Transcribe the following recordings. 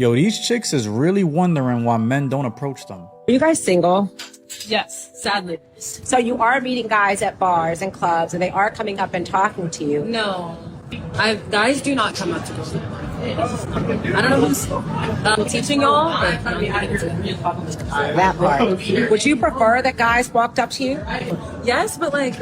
Yo, these chicks is really wondering why men don't approach them. Are you guys single? Yes, sadly. So you are meeting guys at bars and clubs, and they are coming up and talking to you. No. Guys do not come up to me. I don't know who's teaching y'all, but That part. Would you prefer that guys walked up to you? yes, but like,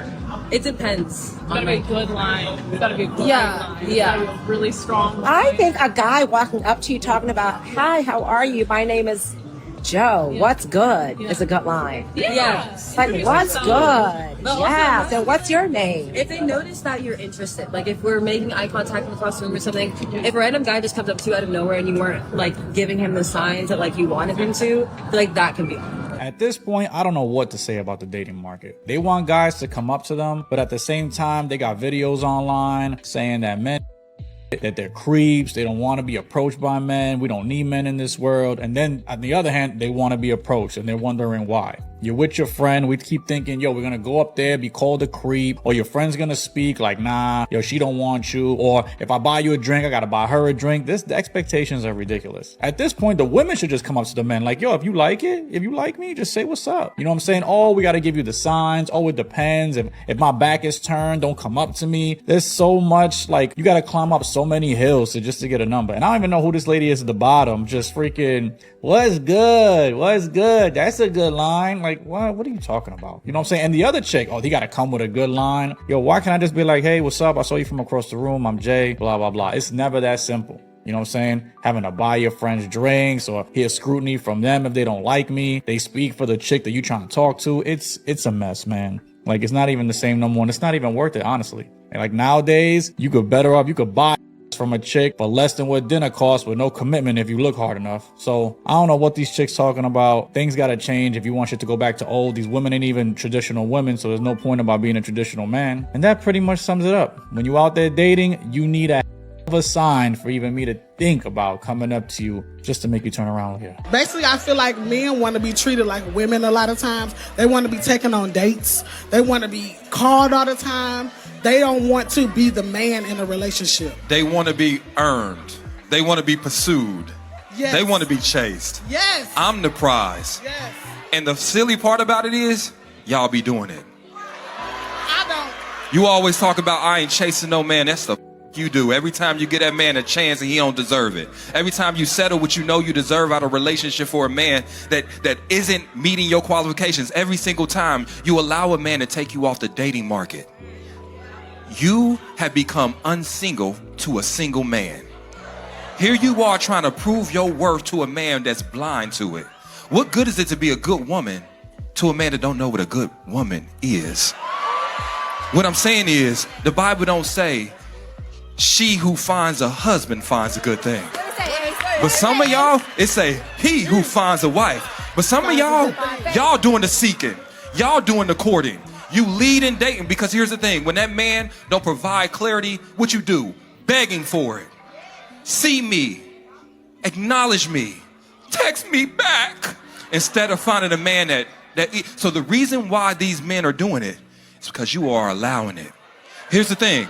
it depends. It's gotta be a good line. It's gotta be a good line. Yeah. It's gotta be a really strong line. I think a guy walking up to you talking about, "Hi, how are you? My name is Joe. What's good?" is a good line. Yes. Like, what's good? Yeah. So what's your name? If they notice that you're interested, like if we're making eye contact across the room or something, if a random guy just comes up to you out of nowhere and you weren't like giving him the signs that like you wanted him to, like that can be. At this point, I don't know what to say about the dating market. They want guys to come up to them, but at the same time, they got videos online saying that men, that they're creeps, they don't want to be approached by men, we don't need men in this world. And then on the other hand, they want to be approached and they're wondering why. You're with your friend, we keep thinking, yo, we're gonna go up there, be called a creep, or your friend's gonna speak like, nah, yo, she don't want you, or if I buy you a drink, I gotta buy her a drink. The expectations are ridiculous. At this point, the women should just come up to the men like, yo, if you like it, if you like me, just say what's up. You know what I'm saying? Oh, we gotta give you the signs. Oh, it depends. If my back is turned, don't come up to me. There's so much, like, you gotta climb up so many hills just to get a number. And I don't even know who this lady is at the bottom, just freaking, what's good? What's good? That's a good line. Like, what are you talking about? You know what I'm saying? And the other chick, oh, he got to come with a good line. Yo, why can't I just be like, hey, what's up? I saw you from across the room. I'm Jay, blah, blah, blah. It's never that simple. You know what I'm saying? Having to buy your friends drinks or hear scrutiny from them if they don't like me. They speak for the chick that you trying to talk to. It's a mess, man. Like, it's not even the same no more. And it's not even worth it, honestly. And like nowadays, you could buy from a chick for less than what dinner costs with no commitment if you look hard enough. So I don't know what these chicks talking about. Things got to change if you want shit to go back to old. These women ain't even traditional women, so there's no point about being a traditional man. And that pretty much sums it up. When you out there dating, you need a sign for even me to think about coming up to you just to make you turn around here. Basically, I feel like men want to be treated like women a lot of times. They want to be taken on dates. They want to be called all the time. They don't want to be the man in a relationship. They want to be earned. They want to be pursued. Yes. They want to be chased. Yes. I'm the prize. Yes. And the silly part about it is, y'all be doing it. I don't. You always talk about, I ain't chasing no man. That's the you do. Every time you get that man a chance and he don't deserve it. Every time you settle what you know you deserve out of a relationship for a man that isn't meeting your qualifications, every single time you allow a man to take you off the dating market. You have become unsingle to a single man. Here you are trying to prove your worth to a man that's blind to it. What good is it to be a good woman to a man that don't know what a good woman is? What I'm saying is, the Bible don't say, she who finds a husband finds a good thing. But some of y'all, it say, he who finds a wife. But some of y'all doing the seeking. Y'all doing the courting. You lead in dating because here's the thing. When that man don't provide clarity, what you do? Begging for it. See me. Acknowledge me. Text me back. Instead of finding a man so the reason why these men are doing it is because you are allowing it. Here's the thing.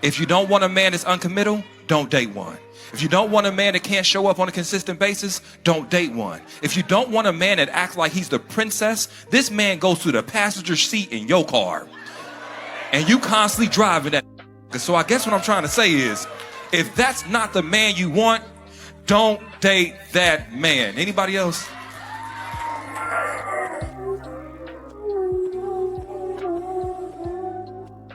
If you don't want a man that's uncommittal, don't date one. If you don't want a man that can't show up on a consistent basis, don't date one. If you don't want a man that acts like he's the princess, this man goes to the passenger seat in your car. And you constantly driving that. So I guess what I'm trying to say is, if that's not the man you want, don't date that man. Anybody else?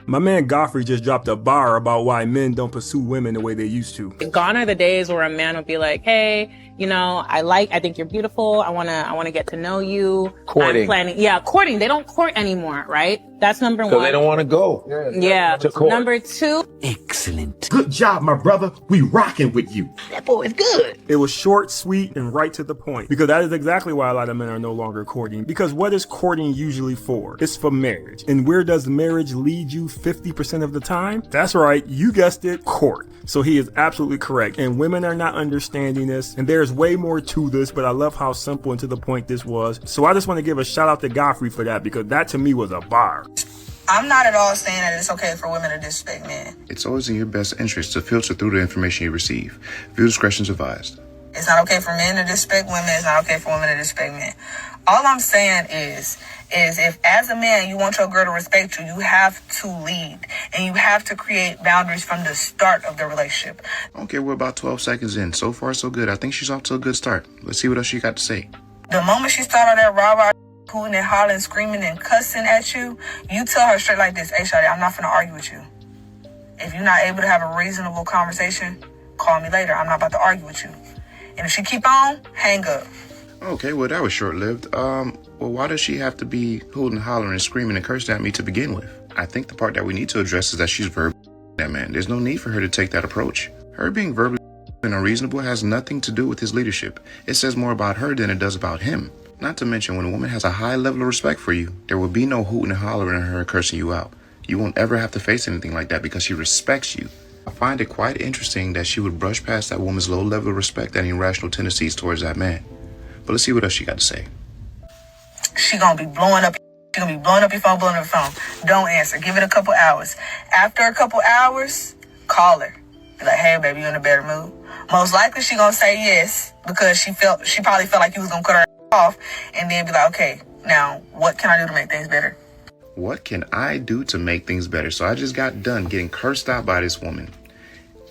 My man Godfrey just dropped a bar about why men don't pursue women the way they used to. Gone are the days where a man would be like, hey, you know, I think you're beautiful. I want to get to know you. Courting. Courting. They don't court anymore, right? That's number one. So they don't want to go. Yeah. Number two. Excellent. Good job, my brother. We rocking with you. That boy is good. It was short, sweet, and right to the point. Because that is exactly why a lot of men are no longer courting. Because what is courting usually for? It's for marriage. And where does marriage lead you 50% of the time? That's right. You guessed it. Court. So he is absolutely correct. And women are not understanding this. And there's way more to this, but I love how simple and to the point this was. So I just want to give a shout out to Godfrey for that, because that to me was a bar. I'm not at all saying that it's okay for women to disrespect men. It's always in your best interest to filter through the information you receive. Viewer discretion is advised. It's not okay for men to disrespect women. It's not okay for women to disrespect men. All I'm saying is if as a man you want your girl to respect you, you have to lead. And you have to create boundaries from the start of the relationship. Okay, we're about 12 seconds in. So far, so good. I think she's off to a good start. Let's see what else she got to say. The moment she started that rah-rah, hooting and hollering, screaming and cussing at you, you tell her straight like this, hey, shawty, I'm not finna argue with you. If you're not able to have a reasonable conversation, call me later. I'm not about to argue with you. And if she keep on, hang up. Okay, well, that was short-lived. Well, why does she have to be hooting, hollering, screaming, and cursing at me to begin with? I think the part that we need to address is that she's verbally that man. There's no need for her to take that approach. Her being verbally and unreasonable has nothing to do with his leadership. It says more about her than it does about him. Not to mention, when a woman has a high level of respect for you, there will be no hooting and hollering at her cursing you out. You won't ever have to face anything like that because she respects you. I find it quite interesting that she would brush past that woman's low level of respect and irrational tendencies towards that man. But let's see what else she got to say. She gonna be blowing up. She gonna be blowing up your phone, blowing up your phone. Don't answer. Give it a couple hours. After a couple hours, call her. Be like, hey, baby, you in a better mood? Most likely she gonna say yes because she probably felt like you was gonna cut her off, and then be like, okay, now what can I do to make things better? What can I do to make things better? So I just got done getting cursed out by this woman.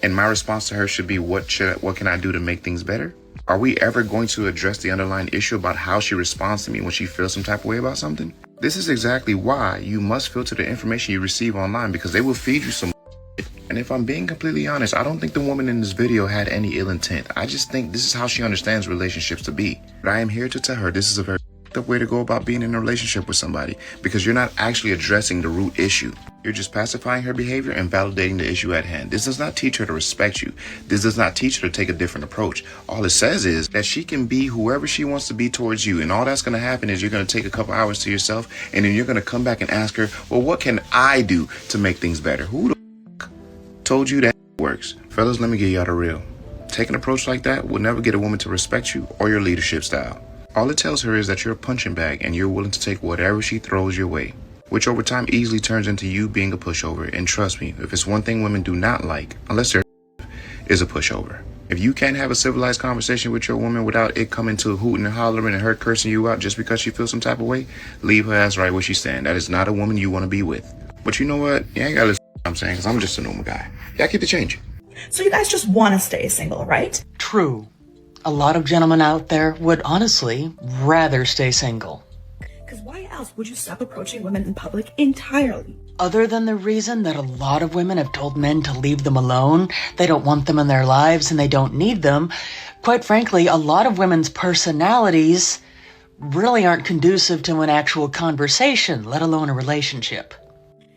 And my response to her should be, what can I do to make things better? Are we ever going to address the underlying issue about how she responds to me when she feels some type of way about something? This is exactly why you must filter the information you receive online, because they will feed you some shit. And if I'm being completely honest, I don't think the woman in this video had any ill intent. I just think this is how she understands relationships to be. But I am here to tell her this is a very up way to go about being in a relationship with somebody, because you're not actually addressing the root issue. You're just pacifying her behavior and validating the issue at hand. This does not teach her to respect you. This does not teach her to take a different approach. All it says is that she can be whoever she wants to be towards you, and all that's going to happen is you're going to take a couple hours to yourself, and then you're going to come back and ask her, well, what can I do to make things better? Who the f*** told you that works? Fellas, let me get y'all the real. Take an approach like that will never get a woman to respect you or your leadership style. All it tells her is that you're a punching bag and you're willing to take whatever she throws your way, which over time easily turns into you being a pushover. And trust me, if it's one thing women do not like, unless they're is a pushover. If you can't have a civilized conversation with your woman without it coming to hooting and hollering and her cursing you out just because she feels some type of way, leave her ass right where she's standing. That is not a woman you want to be with. But you know what? You ain't gotta listen to what I'm saying, because I'm just a normal guy. Yeah, keep the change. So you guys just want to stay single, right? True. A lot of gentlemen out there would honestly rather stay single. Because why else would you stop approaching women in public entirely? Other than the reason that a lot of women have told men to leave them alone, they don't want them in their lives and they don't need them, quite frankly, a lot of women's personalities really aren't conducive to an actual conversation, let alone a relationship.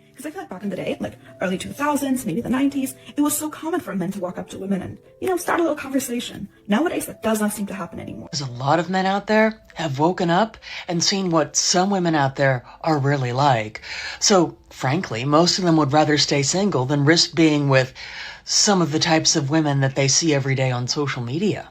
Because I feel like back in the day, like early 2000s, maybe the 90s, it was so common for men to walk up to women and, start a little conversation. Nowadays, that does not seem to happen anymore. There's a lot of men out there have woken up and seen what some women out there are really like. So, frankly, most of them would rather stay single than risk being with some of the types of women that they see every day on social media.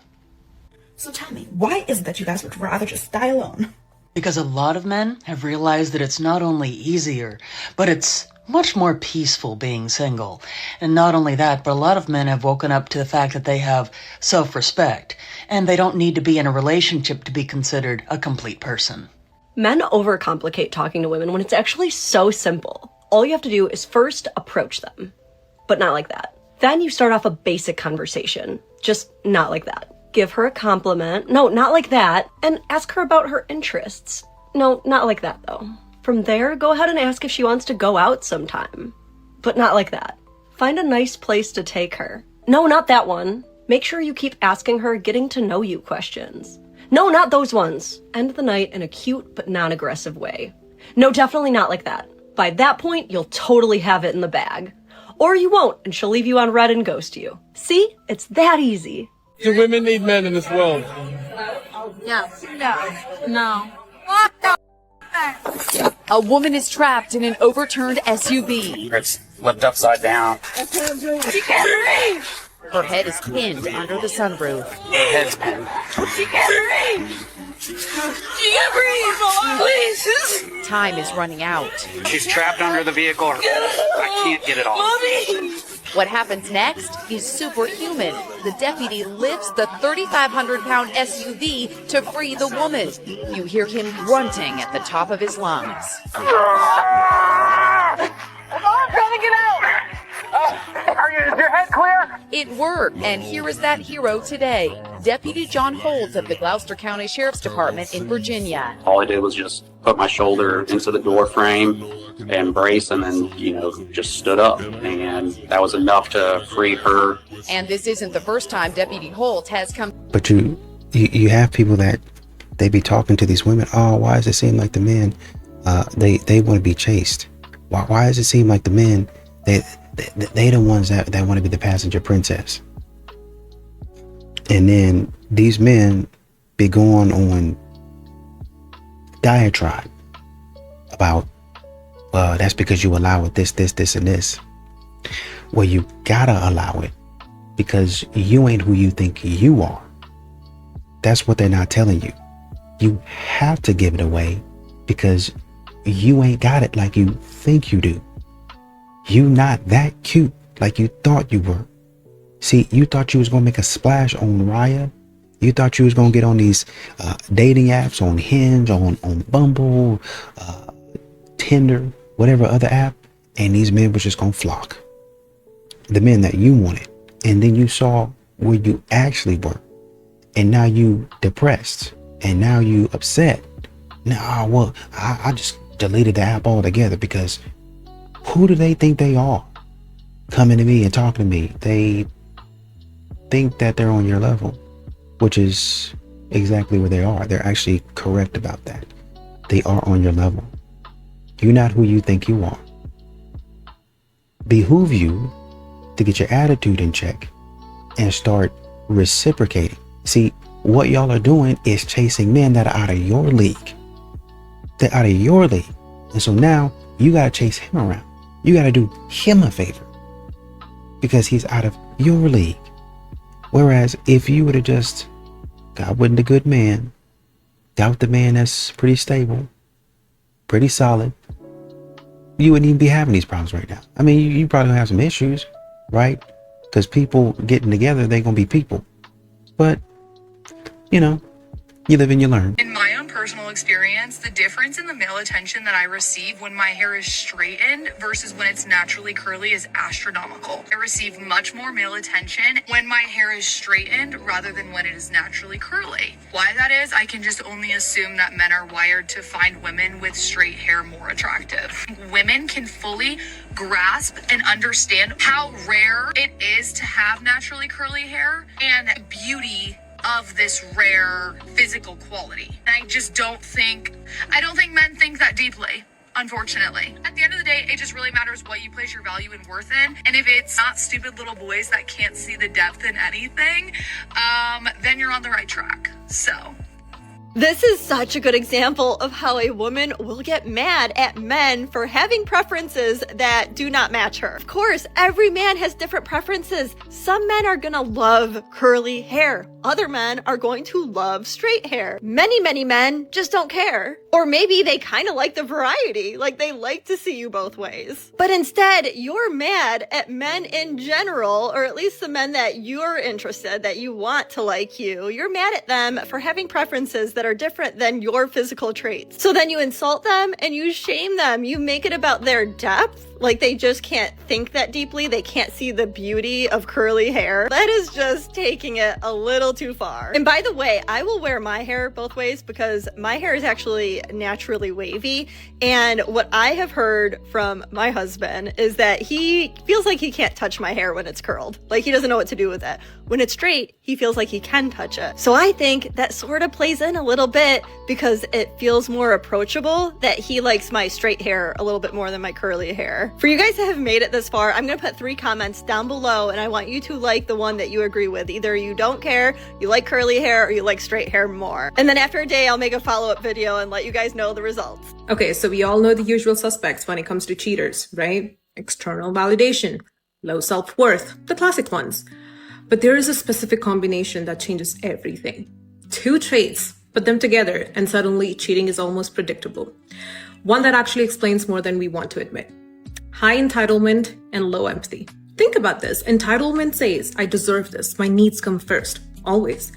So tell me, why is it that you guys would rather just die alone? Because a lot of men have realized that it's not only easier, but it's much more peaceful being single. And not only that, but a lot of men have woken up to the fact that they have self-respect, and they don't need to be in a relationship to be considered a complete person. Men overcomplicate talking to women when it's actually so simple. All you have to do is first approach them, but not like that. Then you start off a basic conversation, just not like that. Give her a compliment, no, not like that, and ask her about her interests. No, not like that though. From there, go ahead and ask if she wants to go out sometime. But not like that. Find a nice place to take her. No, not that one. Make sure you keep asking her getting to know you questions. No, not those ones. End the night in a cute but non-aggressive way. No, definitely not like that. By that point, you'll totally have it in the bag. Or you won't, and she'll leave you on red and ghost you. See? It's that easy. Do women need men in this world? No. What the? A woman is trapped in an overturned SUV. It's flipped upside down. She can't breathe! Her head is pinned under the sunroof. Her head's pinned. She can't breathe! She can't breathe! Please! Time is running out. She's trapped under the vehicle. I can't get it off. Mommy! What happens next is superhuman. The deputy lifts the 3,500-pound SUV to free the woman. You hear him grunting at the top of his lungs. I'm trying to get out. Is your head clear? It worked, and here is that hero today, Deputy John Holtz of the Gloucester County Sheriff's Department in Virginia. All I did was just put my shoulder into the door frame and brace, and then, just stood up. And that was enough to free her. And this isn't the first time Deputy Holtz has come. But you have people that they be talking to these women. Oh, why does it seem like the men, they want to be chased? Why does it seem like the men, they the ones that want to be the passenger princess? And then these men be going on diatribe about, that's because you allow it, this, and this. Well, you gotta allow it because you ain't who you think you are. That's what they're not telling you. You have to give it away because you ain't got it like you think you do. You not that cute like you thought you were. See, you thought you was gonna make a splash on Raya. You thought you was gonna get on these dating apps, on Hinge, on Bumble, Tinder, whatever other app, and these men was just gonna flock. The men that you wanted. And then you saw where you actually were. And now you depressed. And now you upset. Now, well, I just deleted the app altogether because who do they think they are? Coming to me and talking to me. They think that they're on your level, which is exactly where they are. They're actually correct about that. They are on your level. You're not who you think you are. Behoove you to get your attitude in check and start reciprocating. See, what y'all are doing is chasing men that are out of your league. They're out of your league. And so now you got to chase him around. You got to do him a favor because he's out of your league. Whereas if you would have just got with the good man, got with the man that's pretty stable, pretty solid, you wouldn't even be having these problems right now. I mean, you probably have some issues, right? Because people getting together, they're going to be people. But, you live and you learn. In my own personal experience, the difference in the male attention that I receive when my hair is straightened versus when it's naturally curly is astronomical. I receive much more male attention when my hair is straightened rather than when it is naturally curly. Why that is, I can just only assume that men are wired to find women with straight hair more attractive. Women can fully grasp and understand how rare it is to have naturally curly hair and beauty of this rare physical quality. And I don't think men think that deeply, unfortunately. At the end of the day, it just really matters what you place your value and worth in. And if it's not stupid little boys that can't see the depth in anything, then you're on the right track. So This is such a good example of how a woman will get mad at men for having preferences that do not match her. Of course, every man has different preferences. Some men are gonna love curly hair. Other men are going to love straight hair. Many men just don't care. Or maybe they kind of like the variety, like they like to see you both ways. But instead, you're mad at men in general, or at least the men that you're interested, that you want to like you. You're mad at them for having preferences that are different than your physical traits. So then you insult them and you shame them. You make it about their depth, like they just can't think that deeply. They can't see the beauty of curly hair. That is just taking it a little too far. And by the way, I will wear my hair both ways because my hair is actually naturally wavy. And what I have heard from my husband is that he feels like he can't touch my hair when it's curled. Like he doesn't know what to do with it. When it's straight, he feels like he can touch it. So I think that sort of plays in a little bit because it feels more approachable that he likes my straight hair a little bit more than my curly hair. For you guys that have made it this far, I'm gonna put 3 comments down below and I want you to like the one that you agree with. Either you don't care, you like curly hair, or you like straight hair more. And then after a day, I'll make a follow-up video and let you guys know the results. Okay, so we all know the usual suspects when it comes to cheaters, right? External validation, low self-worth, the classic ones. But there is a specific combination that changes everything. 2 traits, put them together, and suddenly cheating is almost predictable. One that actually explains more than we want to admit. High entitlement and low empathy. Think about this. Entitlement says, I deserve this. My needs come first. Always.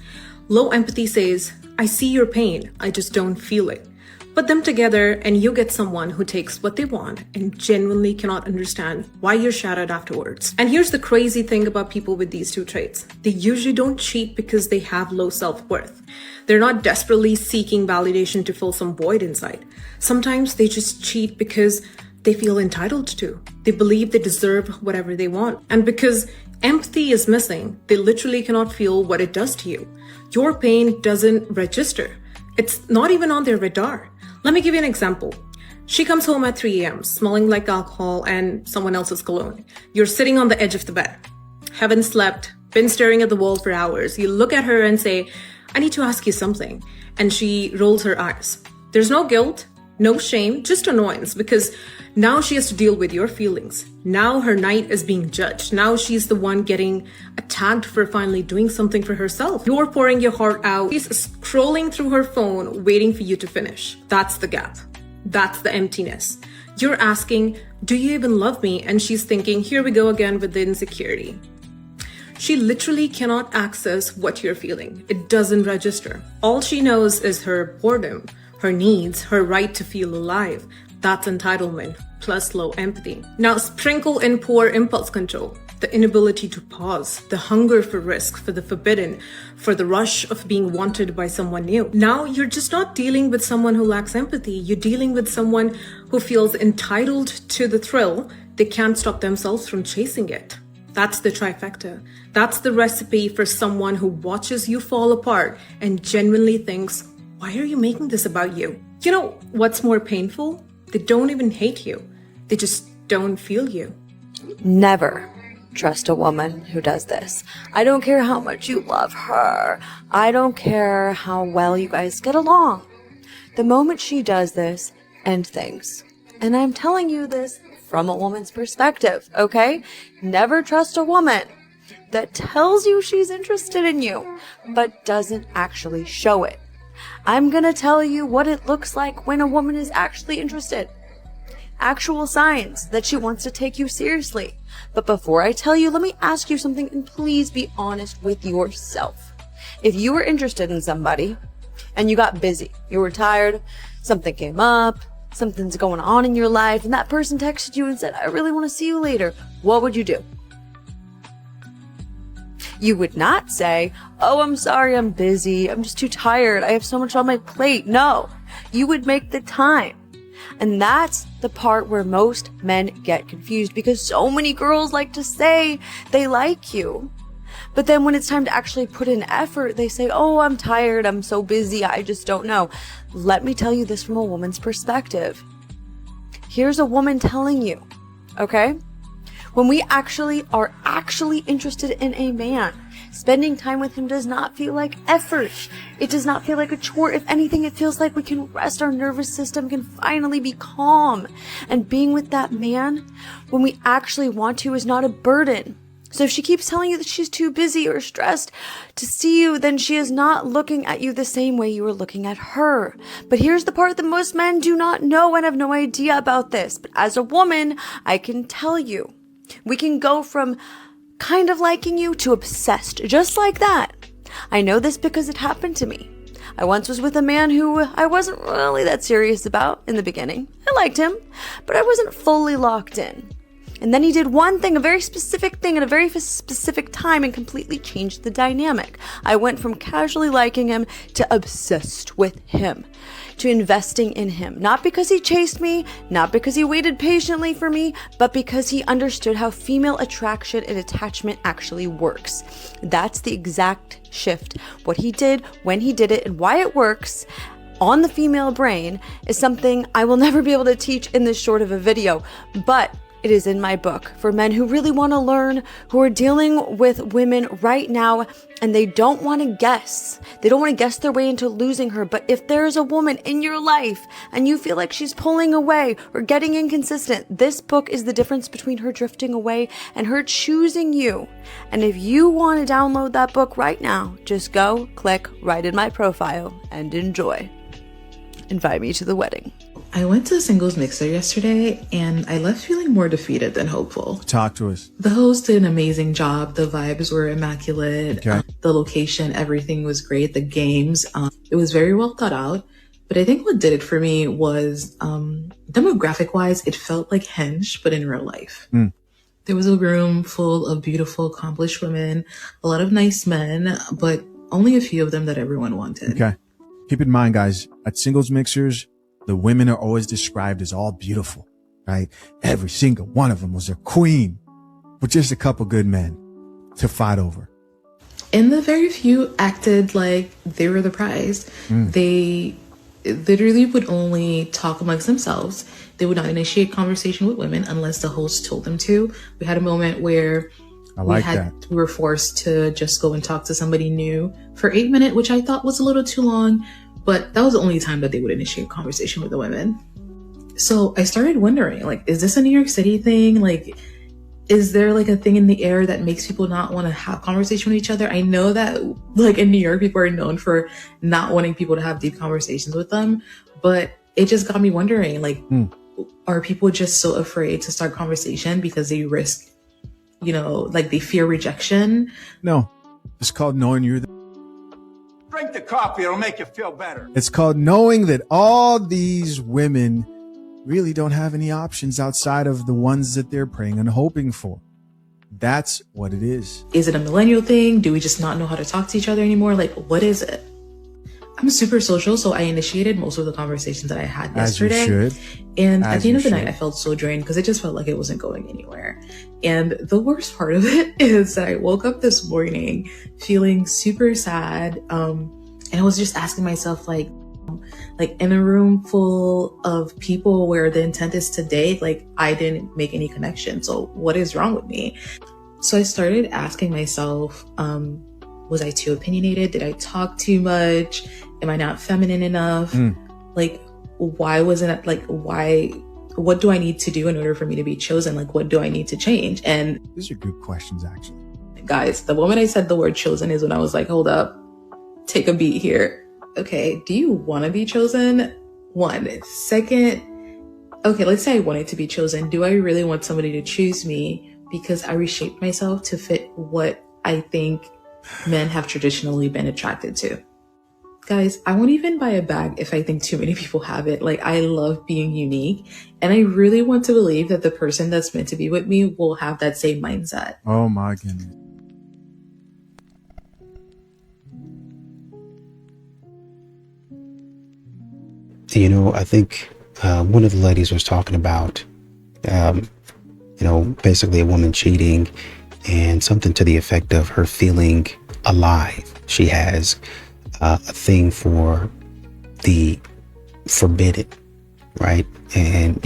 Low empathy says, I see your pain. I just don't feel it. Put them together and you get someone who takes what they want and genuinely cannot understand why you're shattered afterwards. And here's the crazy thing about people with these two traits. They usually don't cheat because they have low self-worth. They're not desperately seeking validation to fill some void inside. Sometimes they just cheat because they feel entitled to. They believe they deserve whatever they want. And because empathy is missing, they literally cannot feel what it does to you. Your pain doesn't register. It's not even on their radar. Let me give you an example. She comes home at 3 a.m. smelling like alcohol and someone else's cologne. You're sitting on the edge of the bed. Haven't slept, been staring at the wall for hours. You look at her and say, I need to ask you something. And she rolls her eyes. There's no guilt, no shame, just annoyance, because now she has to deal with your feelings. Now her night is being judged. Now she's the one getting attacked for finally doing something for herself. You're pouring your heart out. She's scrolling through her phone, waiting for you to finish. That's the gap. That's the emptiness. You're asking, do you even love me? And she's thinking, here we go again with the insecurity. She literally cannot access what you're feeling. It doesn't register. All she knows is her boredom, her needs, her right to feel alive. That's entitlement, plus low empathy. Now sprinkle in poor impulse control, the inability to pause, the hunger for risk, for the forbidden, for the rush of being wanted by someone new. Now you're just not dealing with someone who lacks empathy. You're dealing with someone who feels entitled to the thrill. They can't stop themselves from chasing it. That's the trifecta. That's the recipe for someone who watches you fall apart and genuinely thinks, why are you making this about you? You know what's more painful? They don't even hate you. They just don't feel you. Never trust a woman who does this. I don't care how much you love her. I don't care how well you guys get along. The moment she does this, end things. And I'm telling you this from a woman's perspective, okay? Never trust a woman that tells you she's interested in you, but doesn't actually show it. I'm gonna tell you what it looks like when a woman is actually interested. Actual signs that she wants to take you seriously. But before I tell you, let me ask you something, and please be honest with yourself. If you were interested in somebody and you got busy, you were tired, something came up, something's going on in your life, and that person texted you and said, I really want to see you later, what would you do? You would not say, oh, I'm sorry, I'm busy, I'm just too tired, I have so much on my plate. No, you would make the time. And that's the part where most men get confused, because so many girls like to say they like you. But then when it's time to actually put in effort, they say, oh, I'm tired, I'm so busy, I just don't know. Let me tell you this from a woman's perspective. Here's a woman telling you, okay? When we actually are interested in a man, spending time with him does not feel like effort. It does not feel like a chore. If anything, it feels like we can rest, our nervous system can finally be calm. And being with that man, when we actually want to, is not a burden. So if she keeps telling you that she's too busy or stressed to see you, then she is not looking at you the same way you are looking at her. But here's the part that most men do not know and have no idea about this. But as a woman, I can tell you, we can go from kind of liking you to obsessed, just like that. I know this because it happened to me. I once was with a man who I wasn't really that serious about in the beginning. I liked him, but I wasn't fully locked in. And then he did one thing, a very specific thing at a very specific time, and completely changed the dynamic. I went from casually liking him to obsessed with him, to investing in him. Not because he chased me, not because he waited patiently for me, but because he understood how female attraction and attachment actually works. That's the exact shift. What he did, when he did it, and why it works on the female brain is something I will never be able to teach in this short of a video, but it is in my book for men who really want to learn, who are dealing with women right now, and they don't want to guess. They don't want to guess their way into losing her. But if there's a woman in your life and you feel like she's pulling away or getting inconsistent, this book is the difference between her drifting away and her choosing you. And if you want to download that book right now, just go, click right in my profile, and enjoy. Invite me to the wedding. I went to a singles mixer yesterday and I left feeling more defeated than hopeful. Talk to us. The host did an amazing job. The vibes were immaculate. Okay. The location, everything was great. The games, it was very well thought out. But I think what did it for me was demographic wise, it felt like Hinge, but in real life. There was a room full of beautiful, accomplished women, a lot of nice men, but only a few of them that everyone wanted. Okay. Keep in mind, guys, at singles mixers, the women are always described as all beautiful, right? Every single one of them was a queen, with just a couple good men to fight over. And the very few acted like they were the prize. They literally would only talk amongst themselves. They would not initiate conversation with women unless the host told them to. We had a moment where we were forced to just go and talk to somebody new for 8 minutes, which I thought was a little too long. But that was the only time that they would initiate conversation with the women. So I started wondering, like, is this a New York City thing? Like, is there like a thing in the air that makes people not want to have conversation with each other? I know that like in New York, people are known for not wanting people to have deep conversations with them. But it just got me wondering, like, are people just so afraid to start conversation because they risk, like they fear rejection? No, it's called knowing you're the... Drink the coffee, it'll make you feel better. It's called knowing that all these women really don't have any options outside of the ones that they're praying and hoping for. That's what it is. Is it a millennial thing? Do we just not know how to talk to each other anymore? Like, what is it? I'm super social, so I initiated most of the conversations that I had yesterday. As you should. And at the end of the night, I felt so drained because it just felt like it wasn't going anywhere. And the worst part of it is that I woke up this morning feeling super sad. And I was just asking myself, like in a room full of people where the intent is to date, like I didn't make any connection. So what is wrong with me? So I started asking myself, was I too opinionated? Did I talk too much? Am I not feminine enough? Like, why wasn't it like, what do I need to do in order for me to be chosen? Like, what do I need to change? And these are good questions, actually. Guys, the moment I said the word chosen is when I was like, hold up, take a beat here. Okay, do you want to be chosen? One. Second, okay, let's say I wanted to be chosen. Do I really want somebody to choose me because I reshaped myself to fit what I think men have traditionally been attracted to? Guys, I won't even buy a bag if I think too many people have it. Like, I love being unique, and I really want to believe that the person that's meant to be with me will have that same mindset. Oh my goodness. I think one of the ladies was talking about, basically a woman cheating and something to the effect of her feeling alive. She has a thing for the forbidden, right? And,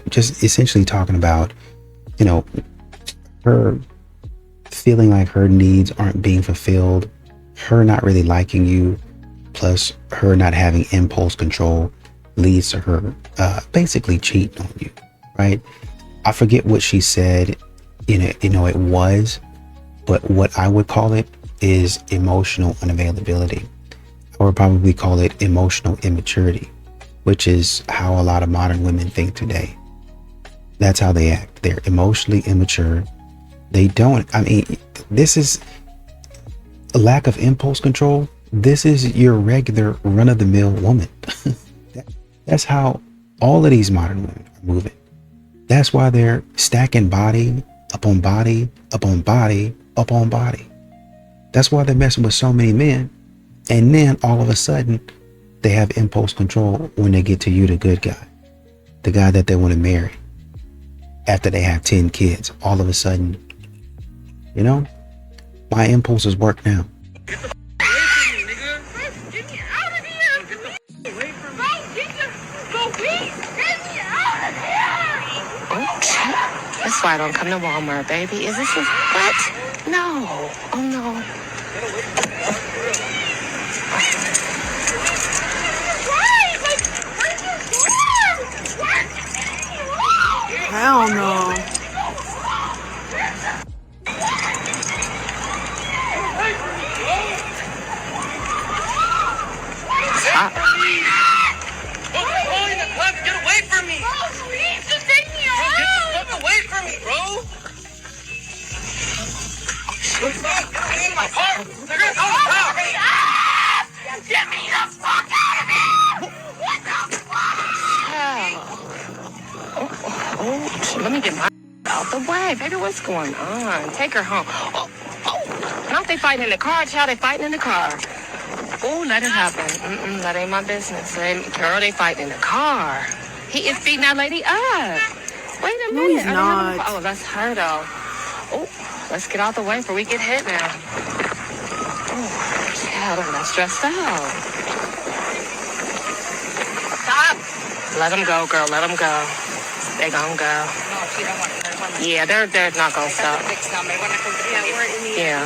just essentially talking about, her feeling like her needs aren't being fulfilled, her not really liking you, plus her not having impulse control leads to her basically cheating on you, right? I forget what she said, it was, but what I would call it is emotional unavailability. I would probably call it emotional immaturity, which is how a lot of modern women think today. That's how they act. They're emotionally immature. This is a lack of impulse control. This is your regular run-of-the-mill woman. That's how all of these modern women are moving. That's why they're stacking body upon body upon body upon body. That's why they're messing with so many men. And then all of a sudden, they have impulse control when they get to you, the good guy, the guy that they want to marry. After they have 10 kids, all of a sudden, my impulses work now. That's why I don't come to Walmart, baby. Is this what? No. Oh, no. Hell no. Stop. Get me the fuck out of here! What the fuck? Oh, let me get my out the way. Baby, what's going on? Take her home. Oh. Not they fighting in the car, child. They fighting in the car. Oh, let it happen. That ain't my business. Girl, they fighting in the car. He is beating that lady up. Wait a minute. No, he's not. Oh, that's her, though. Oh, let's get out the way before we get hit now. Oh, child, I'm not stressed out. Stop. Let him go, girl. Let him go. They gonna go. Yeah, they're not gonna stop. Yeah.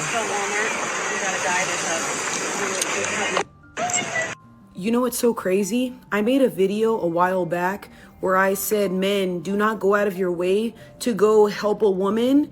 You know what's so crazy? I made a video a while back where I said, men, do not go out of your way to go help a woman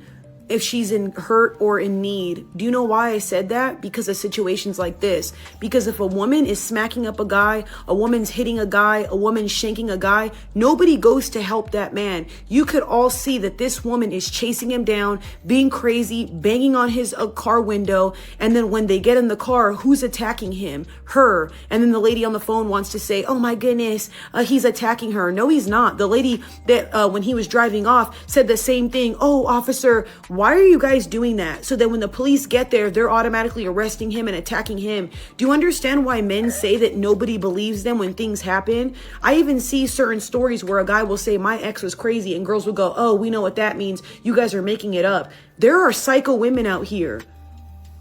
if she's in hurt or in need. Do you know why I said that? Because of situations like this. Because if a woman is smacking up a guy, a woman's hitting a guy, a woman's shanking a guy, nobody goes to help that man. You could all see that this woman is chasing him down, being crazy, banging on his car window, and then when they get in the car, who's attacking him? Her. And then the lady on the phone wants to say, oh my goodness, he's attacking her. No, he's not. The lady that when he was driving off said the same thing. Oh, officer, why are you guys doing that? So that when the police get there, they're automatically arresting him and attacking him. Do you understand why men say that nobody believes them when things happen? I even see certain stories where a guy will say, my ex was crazy, and girls will go, oh, we know what that means. You guys are making it up. There are psycho women out here.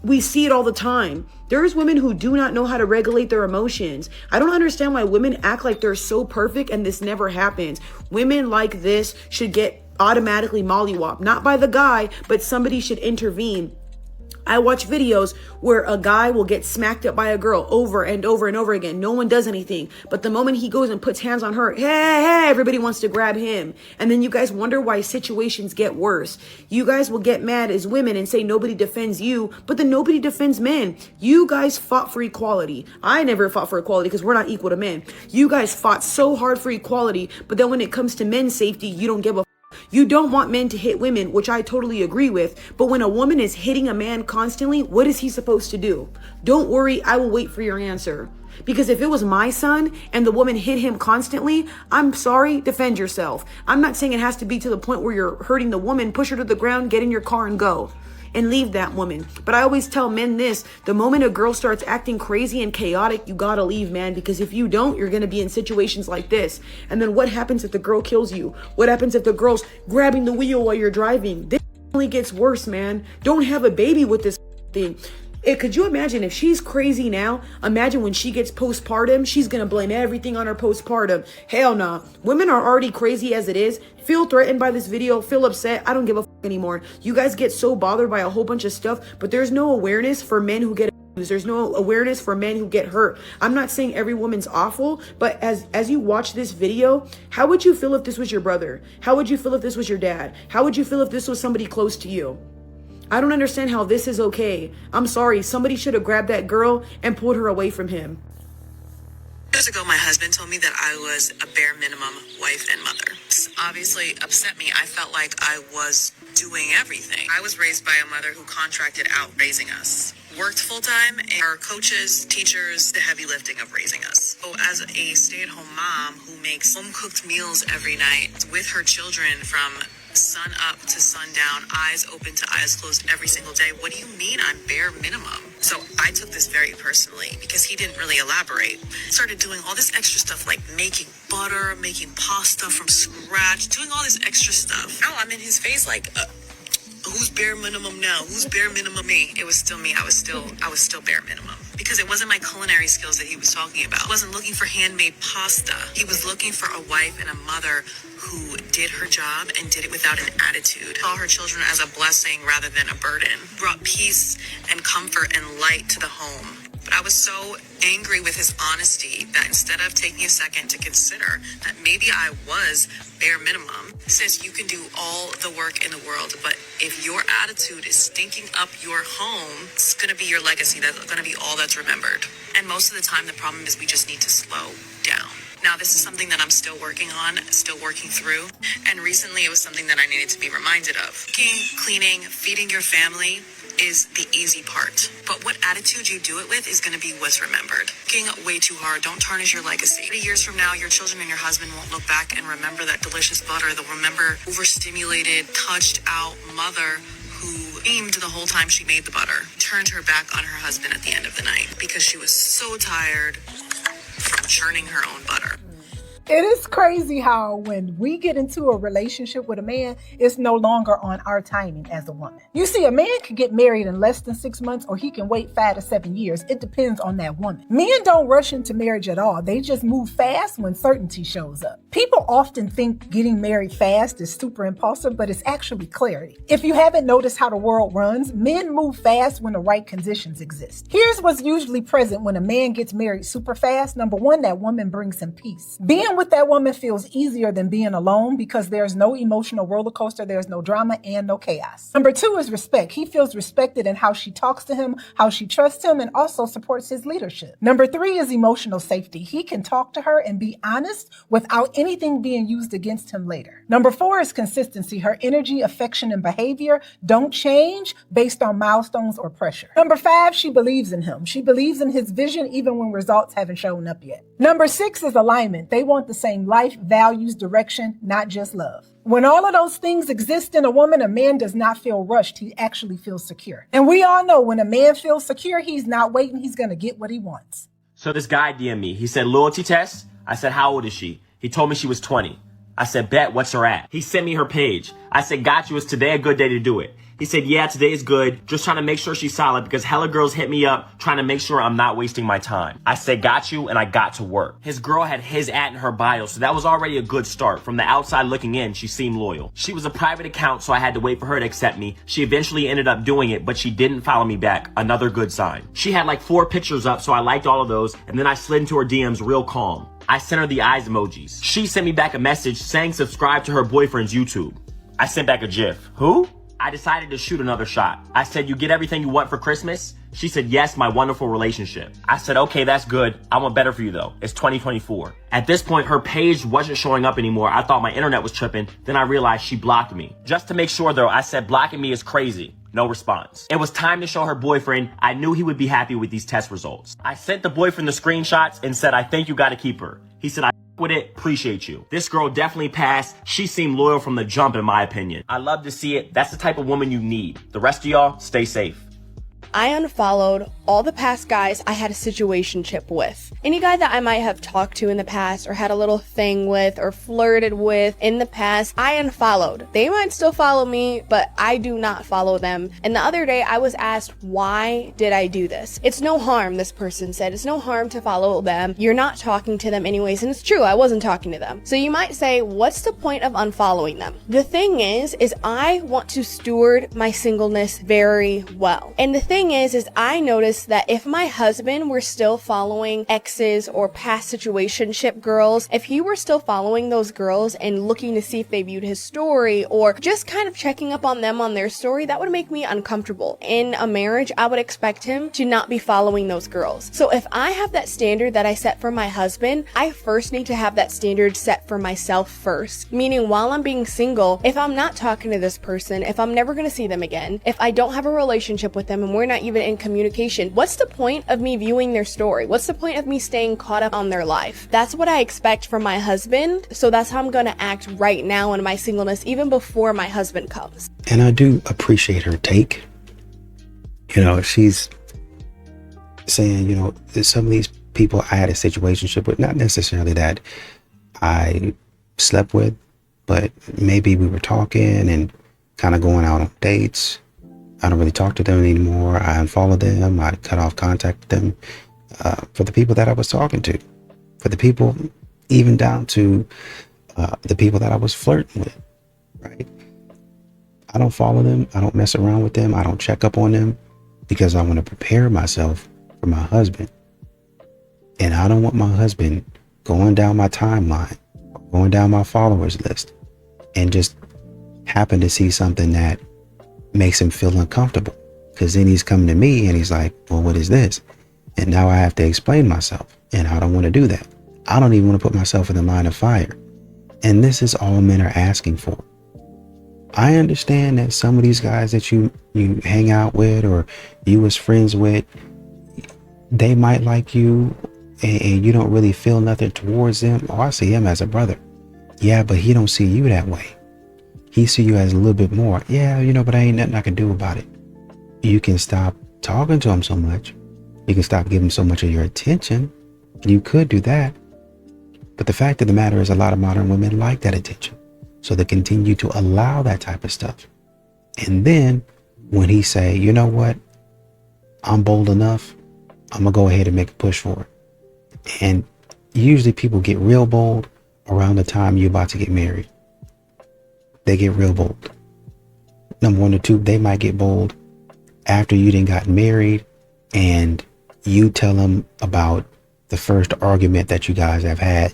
We see it all the time. There's women who do not know how to regulate their emotions. I don't understand why women act like they're so perfect and this never happens. Women like this should get automatically mollywopped, not by the guy, but somebody should intervene. I watch videos where a guy will get smacked up by a girl over and over and over again. No one does anything. But the moment he goes and puts hands on her, hey, everybody wants to grab him. And then you guys wonder why situations get worse. You guys will get mad as women and say nobody defends you, but then nobody defends men. You guys fought for equality. I never fought for equality because we're not equal to men. You guys fought so hard for equality, but then when it comes to men's safety, you don't give a You don't want men to hit women, which I totally agree with. But when a woman is hitting a man constantly, what is he supposed to do? Don't worry, I will wait for your answer. Because if it was my son and the woman hit him constantly, I'm sorry, defend yourself. I'm not saying it has to be to the point where you're hurting the woman. Push her to the ground, get in your car and go. And leave that woman. But I always tell men this, the moment a girl starts acting crazy and chaotic, you gotta leave, man, because if you don't, you're gonna be in situations like this. And then what happens if the girl kills you? What happens if the girl's grabbing the wheel while you're driving? This only gets worse, man. Don't have a baby with this thing. Could you imagine if she's crazy now? Imagine when she gets postpartum, she's gonna blame everything on her postpartum. Hell nah. Women are already crazy as it is. Feel threatened by this video, feel upset. I don't give a anymore. You guys get so bothered by a whole bunch of stuff, but there's no awareness for men who get abused. There's no awareness for men who get hurt. I'm not saying every woman's awful, but as you watch this video, how would you feel if this was your brother? How would you feel if this was your dad? How would you feel if this was somebody close to you? I don't understand how this is okay. I'm sorry, somebody should have grabbed that girl and pulled her away from him. Years ago, my husband told me that I was a bare minimum wife and mother. This obviously upset me. I felt like I was doing everything. I was raised by a mother who contracted out raising us. Worked full-time, and our coaches, teachers, the heavy lifting of raising us. So as a stay-at-home mom who makes home-cooked meals every night with her children from sun up to sundown, eyes open to eyes closed every single day. What do you mean I'm bare minimum? So I took this very personally because he didn't really elaborate. Started doing all this extra stuff like making butter, making pasta from scratch, doing all this extra stuff. Now I'm in his face like, who's bare minimum now? Who's bare minimum me? It was still me. I was still bare minimum. Because it wasn't my culinary skills that he was talking about. He wasn't looking for handmade pasta. He was looking for a wife and a mother who did her job and did it without an attitude. Saw her children as a blessing rather than a burden. Brought peace and comfort and light to the home. But I was so angry with his honesty that instead of taking a second to consider that maybe I was bare minimum, sis, you can do all the work in the world, but if your attitude is stinking up your home, it's going to be your legacy. That's going to be all that's remembered. And most of the time, the problem is we just need to slow down. Now, this is something that I'm still working on, still working through. And recently, it was something that I needed to be reminded of. Cooking, cleaning, feeding your family, is the easy part. But what attitude you do it with is going to be what's remembered. Working way too hard, don't tarnish your legacy. 30 years from now, your children and your husband won't look back and remember that delicious butter. They'll remember overstimulated, touched out mother who aimed the whole time she made the butter, turned her back on her husband at the end of the night because she was so tired from churning her own butter. It is crazy how when we get into a relationship with a man, it's no longer on our timing as a woman. You see, a man can get married in less than 6 months, or he can wait 5 to 7 years. It depends on that woman. Men don't rush into marriage at all. They just move fast when certainty shows up. People often think getting married fast is super impulsive, but it's actually clarity. If you haven't noticed how the world runs, men move fast when the right conditions exist. Here's what's usually present when a man gets married super fast. Number one, that woman brings him peace. Being with that woman feels easier than being alone because there's no emotional roller coaster, there's no drama, and no chaos. Number two is respect. He feels respected in how she talks to him, how she trusts him, and also supports his leadership. Number three is emotional safety. He can talk to her and be honest without anything being used against him later. Number four is consistency. Her energy, affection, and behavior don't change based on milestones or pressure. Number five, she believes in him. She believes in his vision even when results haven't shown up yet. Number six is alignment. They want the same life, values, direction, not just love. When all of those things exist in a woman, a man does not feel rushed. He actually feels secure. And we all know when a man feels secure, he's not waiting. He's going to get what he wants. So this guy DM'd me. He said, loyalty test? I said, how old is she? He told me she was 20. I said, bet, what's her at? He sent me her page. I said, got you. Is today a good day to do it? He said, yeah, today is good. Just trying to make sure she's solid because hella girls hit me up trying to make sure I'm not wasting my time. I said, got you, and I got to work. His girl had his @ in her bio, so that was already a good start. From the outside looking in, she seemed loyal. She was a private account, so I had to wait for her to accept me. She eventually ended up doing it, but she didn't follow me back. Another good sign. She had like 4 pictures up, so I liked all of those, and then I slid into her DMs real calm. I sent her the eyes emojis. She sent me back a message saying subscribe to her boyfriend's YouTube. I sent back a GIF. Who? I decided to shoot another shot. I said, you get everything you want for Christmas? She said, yes, my wonderful relationship. I said, okay, that's good. I want better for you though. It's 2024. At this point, her page wasn't showing up anymore. I thought my internet was tripping. Then I realized she blocked me. Just to make sure though, I said, blocking me is crazy. No response. It was time to show her boyfriend. I knew he would be happy with these test results. I sent the boyfriend the screenshots and said, I think you gotta keep her. He said, I with it, appreciate you. This girl definitely passed. She seemed loyal from the jump in my opinion. I love to see it. That's the type of woman you need. The rest of y'all, stay safe. I unfollowed all the past guys I had a situationship with. Any guy that I might have talked to in the past or had a little thing with or flirted with in the past, I unfollowed. They might still follow me, but I do not follow them. And the other day I was asked, why did I do this? It's no harm, this person said. It's no harm to follow them. You're not talking to them anyways. And it's true, I wasn't talking to them. So you might say, what's the point of unfollowing them? The thing is I want to steward my singleness very well. And the thing is I noticed that if my husband were still following exes or past situationship girls, if he were still following those girls and looking to see if they viewed his story or just kind of checking up on them on their story, that would make me uncomfortable. In a marriage, I would expect him to not be following those girls. So if I have that standard that I set for my husband, I first need to have that standard set for myself first. Meaning while I'm being single, if I'm not talking to this person, if I'm never going to see them again, if I don't have a relationship with them and we're not even in communication, what's the point of me viewing their story? What's the point of me staying caught up on their life? That's what I expect from my husband, so that's how I'm gonna act right now in my singleness, even before my husband comes. And I do appreciate her take. You know, she's saying, you know, some of these people I had a situationship with, not necessarily that I slept with, but maybe we were talking and kind of going out on dates. I don't really talk to them anymore. I unfollowed them. I cut off contact with them for the people that I was talking to, for the people, even down to the people that I was flirting with, right? I don't follow them. I don't mess around with them. I don't check up on them because I want to prepare myself for my husband. And I don't want my husband going down my timeline, going down my followers list and just happen to see something that makes him feel uncomfortable, because then he's coming to me and he's like, well, what is this? And now I have to explain myself, and I don't want to do that. I don't even want to put myself in the line of fire. And this is all men are asking for. I understand that some of these guys that you hang out with or you was friends with, they might like you and you don't really feel nothing towards them. Oh, I see him as a brother. Yeah, but he don't see you that way. He see you as a little bit more. Yeah, you know, but ain't nothing I can do about it. You can stop talking to him so much. You can stop giving so much of your attention. You could do that. But the fact of the matter is a lot of modern women like that attention. So they continue to allow that type of stuff. And then when he say, you know what, I'm bold enough, I'm gonna go ahead and make a push for it. And usually people get real bold around the time you're about to get married. They get real bold. Number one or two, they might get bold after you done got married and you tell them about the first argument that you guys have had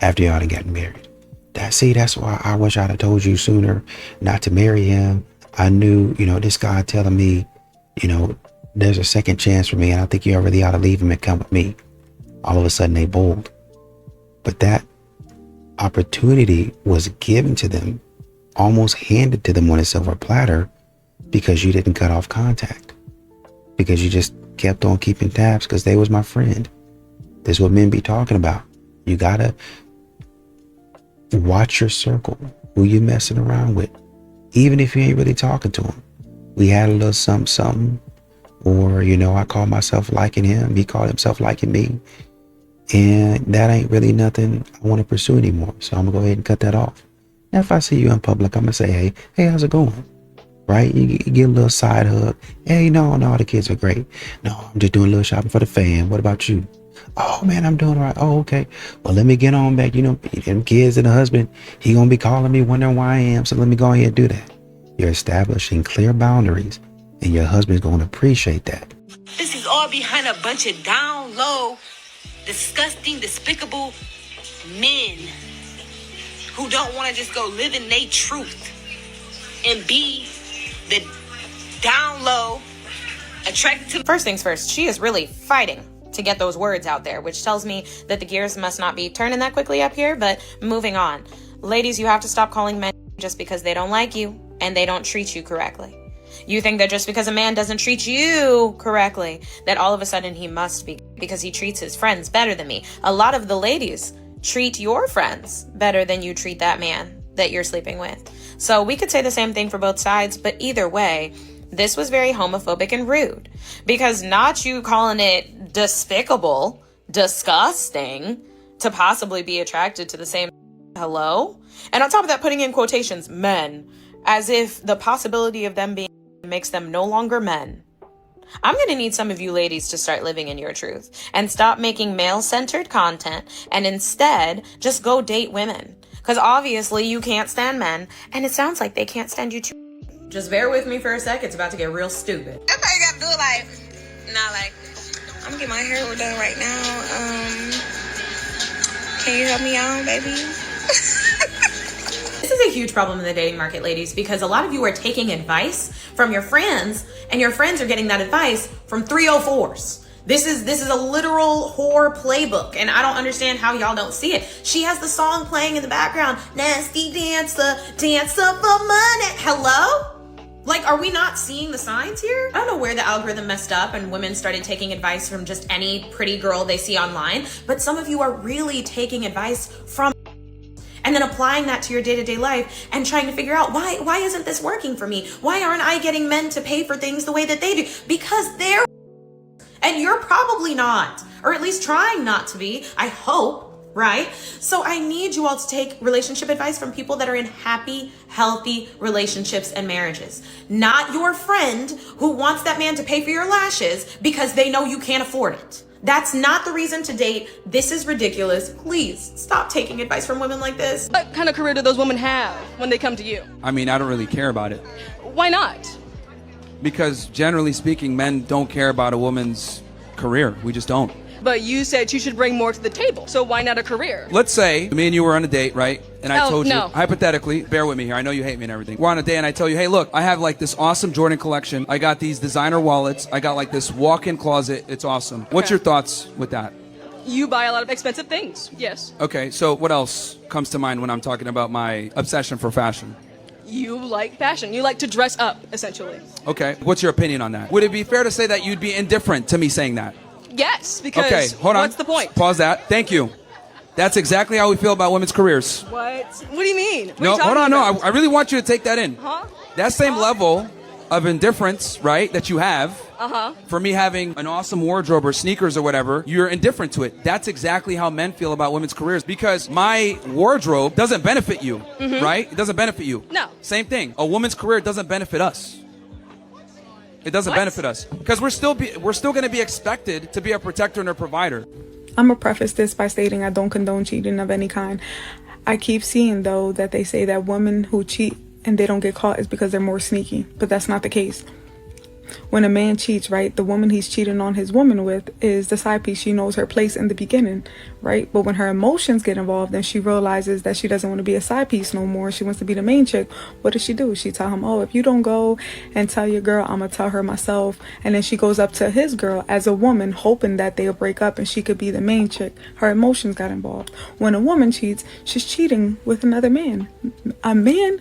after y'all done gotten married. That's why I wish I'd have told you sooner not to marry him. I knew, you know, this guy telling me, you know, there's a second chance for me and I think you really ought to leave him and come with me. All of a sudden they bold. But that opportunity was given to them, almost handed to them on a silver platter, because you didn't cut off contact. Because you just kept on keeping tabs because they was my friend. This is what men be talking about. You gotta watch your circle, who you messing around with, even if you ain't really talking to him. We had a little something, or, you know, I call myself liking him, he called himself liking me, and that ain't really nothing I want to pursue anymore. So I'm gonna go ahead and cut that off. Now, if I see you in public, I'm gonna say, hey, how's it going? Right? You get a little side hug. Hey, no, the kids are great. No, I'm just doing a little shopping for the fam. What about you? Oh man, I'm doing all right. Oh, okay. Well, let me get on back. You know, them kids and the husband, he gonna be calling me, wondering why I am. So let me go ahead and do that. You're establishing clear boundaries, and your husband's gonna appreciate that. This is all behind a bunch of down low, disgusting, despicable men who don't want to just go live in their truth and be the down low, attracted to. First things first, she is really fighting to get those words out there, which tells me that the gears must not be turning that quickly up here. But moving on, ladies, you have to stop calling men just because they don't like you and they don't treat you correctly. You think that just because a man doesn't treat you correctly, that all of a sudden he must be, because he treats his friends better than me. A lot of the ladies treat your friends better than you treat that man that you're sleeping with. So we could say the same thing for both sides, but either way, this was very homophobic and rude, because not you calling it despicable, disgusting, to possibly be attracted to the same hello, and on top of that putting in quotations men, as if the possibility of them being makes them no longer men. I'm gonna need some of you ladies to start living in your truth and stop making male-centered content and instead just go date women, because obviously you can't stand men and it sounds like they can't stand you too. Just bear with me for a sec, it's about to get real stupid. That's how you gotta do it, like, nah, like, I'm gonna get my hair done right now. Can you help me out, baby? This is a huge problem in the dating market, ladies, because a lot of you are taking advice from your friends, and your friends are getting that advice from 304s. This is a literal whore playbook, and I don't understand how y'all don't see it. She has the song playing in the background, nasty dancer, dancer for money. Hello? Like, are we not seeing the signs here? I don't know where the algorithm messed up and women started taking advice from just any pretty girl they see online, but some of you are really taking advice from and then applying that to your day-to-day life and trying to figure out why isn't this working for me? Why aren't I getting men to pay for things the way that they do? Because they're, and you're probably not, or at least trying not to be, I hope, right? So I need you all to take relationship advice from people that are in happy, healthy relationships and marriages. Not your friend who wants that man to pay for your lashes because they know you can't afford it. That's not the reason to date. This is ridiculous. Please stop taking advice from women like this. What kind of career do those women have when they come to you? I mean, I don't really care about it. Why not? Because generally speaking, men don't care about a woman's career. We just don't. But you said you should bring more to the table. So why not a career? Let's say me and you were on a date, right? And I told you, no. hypothetically, bear with me here. I know you hate me and everything. We're on a date and I tell you, hey, look, I have like this awesome Jordan collection. I got these designer wallets. I got like this walk-in closet. It's awesome. What's your thoughts with that? You buy a lot of expensive things. Yes. Okay, so what else comes to mind when I'm talking about my obsession for fashion? you like fashion. You like to dress up, essentially. Okay. What's your opinion on that? Would it be fair to say that you'd be indifferent to me saying that? Yes, because Okay, hold on. what's the point? Pause that. Thank you. That's exactly how we feel about women's careers. What? What do you mean? What are No, you hold on. talking No, about? I really want you to take that in. Huh? That same level of indifference, right, that you have Uh-huh. for me having an awesome wardrobe or sneakers or whatever, you're indifferent to it. That's exactly how men feel about women's careers because my wardrobe doesn't benefit you, Mhm. right? It doesn't benefit you. No. Same thing. A woman's career doesn't benefit us. It doesn't What? benefit us because we're still going to be expected to be a protector and a provider. I'm going to preface this by stating I don't condone cheating of any kind. I keep seeing, though, that they say that women who cheat and they don't get caught is because they're more sneaky, but that's not the case. When a man cheats, right, the woman he's cheating on his woman with is the side piece. She knows her place in the beginning, right? But when her emotions get involved and she realizes that she doesn't want to be a side piece no more, she wants to be the main chick, what does she do? She tell him, oh, if you don't go and tell your girl, I'm going to tell her myself. And then she goes up to his girl as a woman, hoping that they'll break up and she could be the main chick. Her emotions got involved. When a woman cheats, she's cheating with another man. A man,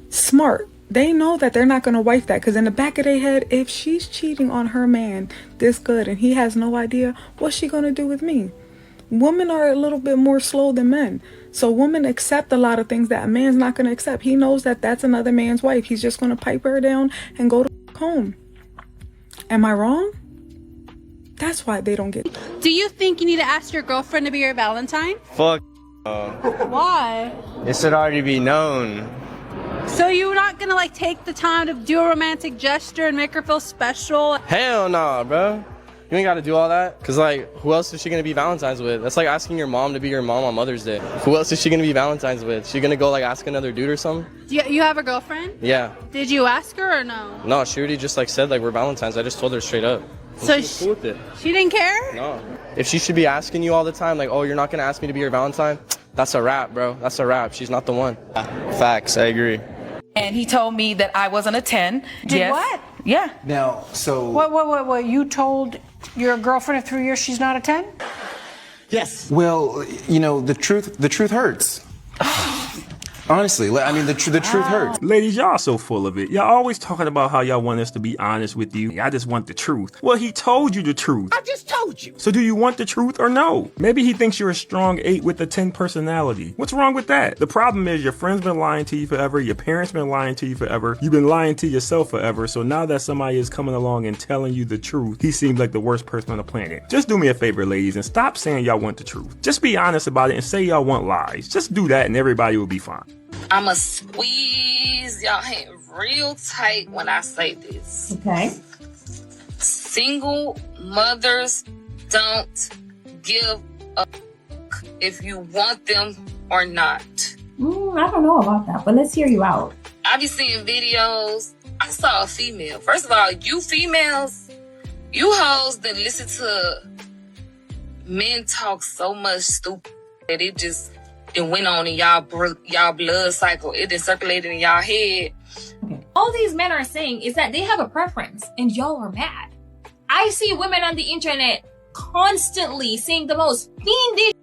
smart. They know that they're not going to wife that because in the back of their head, if she's cheating on her man this good and he has no idea, what's she going to do with me? Women are a little bit more slow than men. So women accept a lot of things that a man's not going to accept. He knows that that's another man's wife. He's just going to pipe her down and go to home. Am I wrong? That's why they don't get it. Do you think you need to ask your girlfriend to be your Valentine? Fuck. Why? It should already be known. So you're not gonna like take the time to do a romantic gesture and make her feel special? Hell nah, bro. You ain't gotta do all that. Cause like, who else is she gonna be Valentine's with? That's like asking your mom to be your mom on Mother's Day. Who else is she gonna be Valentine's with? She gonna go like ask another dude or something? Do you have a girlfriend? Yeah. Did you ask her or no? No, she already just like said like we're Valentine's. I just told her straight up. And So she was cool with it. She didn't care? No. If she should be asking you all the time, like, oh, you're not gonna ask me to be your Valentine, that's a wrap, bro. That's a wrap. She's not the one. Facts, I agree. And he told me that I wasn't a 10. Did Yes. what? Yeah. Now, so- What? You told your girlfriend of 3 years she's not a 10? Yes. Well, you know, the truth hurts. Honestly, I mean, the truth hurts. Ladies, y'all so full of it. Y'all always talking about how y'all want us to be honest with you. I just want the truth. Well, he told you the truth. I just told you. So do you want the truth or no? Maybe he thinks you're a strong 8 with a 10 personality. What's wrong with that? The problem is your friends been lying to you forever. Your parents been lying to you forever. You've been lying to yourself forever. So now that somebody is coming along and telling you the truth, he seems like the worst person on the planet. Just do me a favor, ladies, and stop saying y'all want the truth. Just be honest about it and say y'all want lies. Just do that and everybody will be fine. I'ma squeeze y'all hand real tight when I say this. Okay. Single mothers don't give a if you want them or not. I don't know about that, but let's hear you out. I be seeing videos. I saw a female. First of all, you females, you hoes that listen to men talk so much stupid that it went on in y'all blood cycle. It just circulated in y'all head. All these men are saying is that they have a preference and y'all are mad. I see women on the internet constantly saying the most fiendish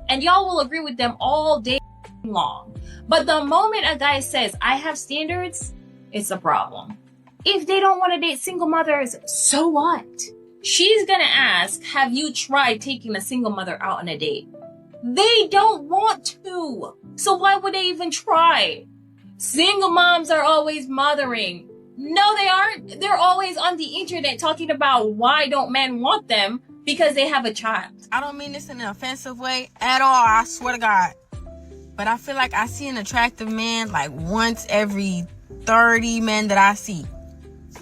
and y'all will agree with them all day long. But the moment a guy says, I have standards, it's a problem. If they don't want to date single mothers, so what? She's gonna ask, have you tried taking a single mother out on a date? They don't want to. So why would they even try? Single moms are always mothering. No, they aren't. They're always on the internet talking about why don't men want them because they have a child. I don't mean this in an offensive way at all, I swear to God. But I feel like I see an attractive man like once every 30 men that I see.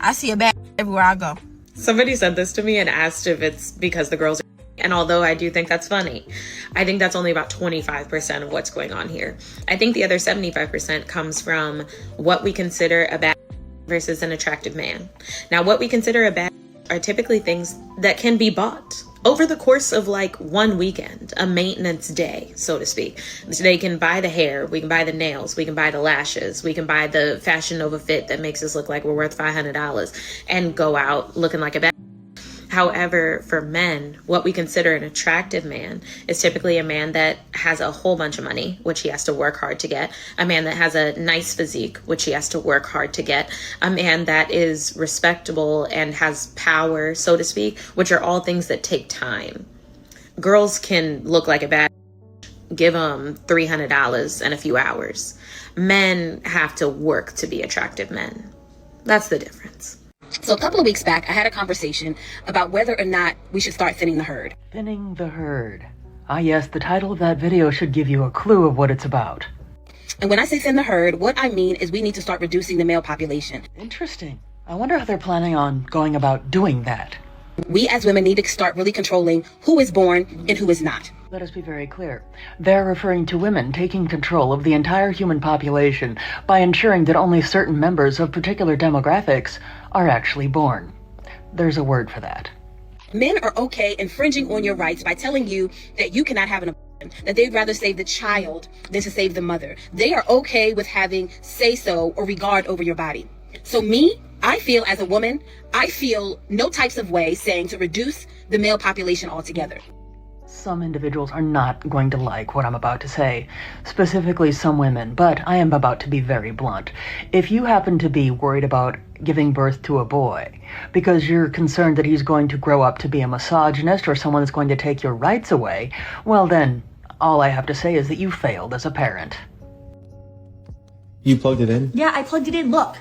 I see a bad everywhere I go. Somebody said this to me and asked if it's because the girls are, and although I do think that's funny, I think that's only about 25% of what's going on here. I think the other 75% comes from what we consider a bad versus an attractive man. Now, what we consider a bad are typically things that can be bought over the course of like one weekend, a maintenance day, so to speak. They can buy the hair, we can buy the nails, we can buy the lashes, we can buy the Fashion Nova fit that makes us look like we're worth $500 and go out looking like a bad. However, for men, what we consider an attractive man is typically a man that has a whole bunch of money, which he has to work hard to get, a man that has a nice physique, which he has to work hard to get, a man that is respectable and has power, so to speak, which are all things that take time. Girls can look like a bad, give them $300 in a few hours. Men have to work to be attractive men. That's the difference. So a couple of weeks back, I had a conversation about whether or not we should start thinning the herd. Thinning the herd. Ah yes, the title of that video should give you a clue of what it's about. And when I say thin the herd, what I mean is we need to start reducing the male population. Interesting. I wonder how they're planning on going about doing that. We as women need to start really controlling who is born and who is not. Let us be very clear. They're referring to women taking control of the entire human population by ensuring that only certain members of particular demographics are actually born. There's a word for that. Men are okay infringing on your rights by telling you that you cannot have an abortion, that they'd rather save the child than to save the mother. They are okay with having say-so or regard over your body. So me, I feel as a woman, I feel no types of way saying to reduce the male population altogether. Some individuals are not going to like what I'm about to say, specifically some women, but I am about to be very blunt. If you happen to be worried about giving birth to a boy because you're concerned that he's going to grow up to be a misogynist or someone that's going to take your rights away, well then, all I have to say is that you failed as a parent. You plugged it in? Yeah, I plugged it in, look.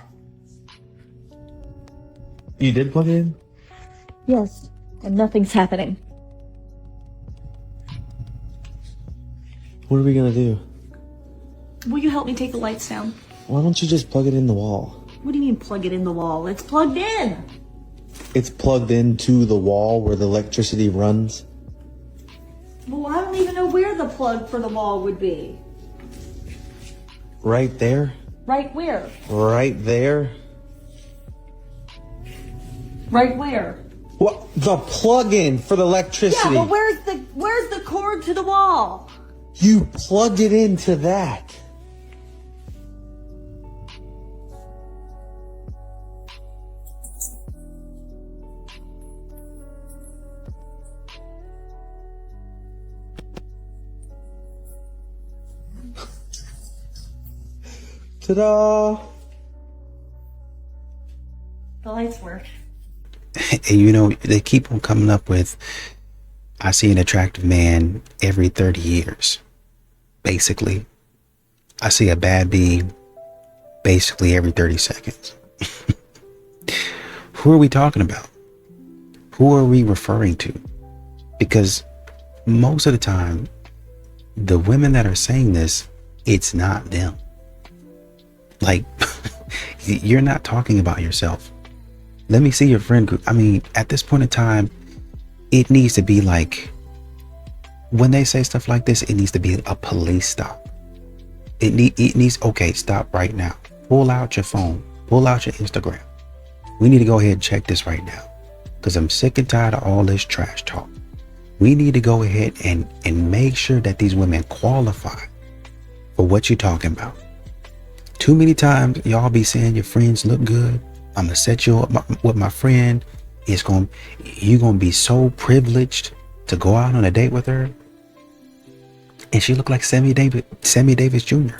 You did plug it in? Yes, and nothing's happening. What are we gonna do? Will you help me take the lights down? Why don't you just plug it in the wall? What do you mean plug it in the wall? It's plugged in! It's plugged into the wall where the electricity runs. Well, I don't even know where the plug for the wall would be. Right there? Right where? Right there? Right where? What? The plug-in for the electricity. Yeah, but where's the cord to the wall? You plugged it into that. Ta-da! The lights work. And you know, they keep on coming up with, I see an attractive man every 30 years. Basically, I see a bad bee basically every 30 seconds. Who are we talking about? Who are we referring to? Because most of the time, the women that are saying this, it's not them. Like, you're not talking about yourself. Let me see your friend group. I mean, at this point in time, it needs to be like, when they say stuff like this, it needs to be a police stop. It needs, okay, stop right now. Pull out your phone. Pull out your Instagram. We need to go ahead and check this right now. Because I'm sick and tired of all this trash talk. We need to go ahead and make sure that these women qualify for what you're talking about. Too many times, y'all be saying your friends look good. I'm gonna set you up with my friend. You're gonna be so privileged to go out on a date with her, and she look like Sammy Davis Jr.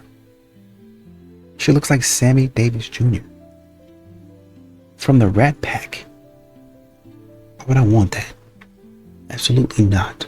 She looks like Sammy Davis Jr. from the Rat Pack. Why would I want that? Absolutely not.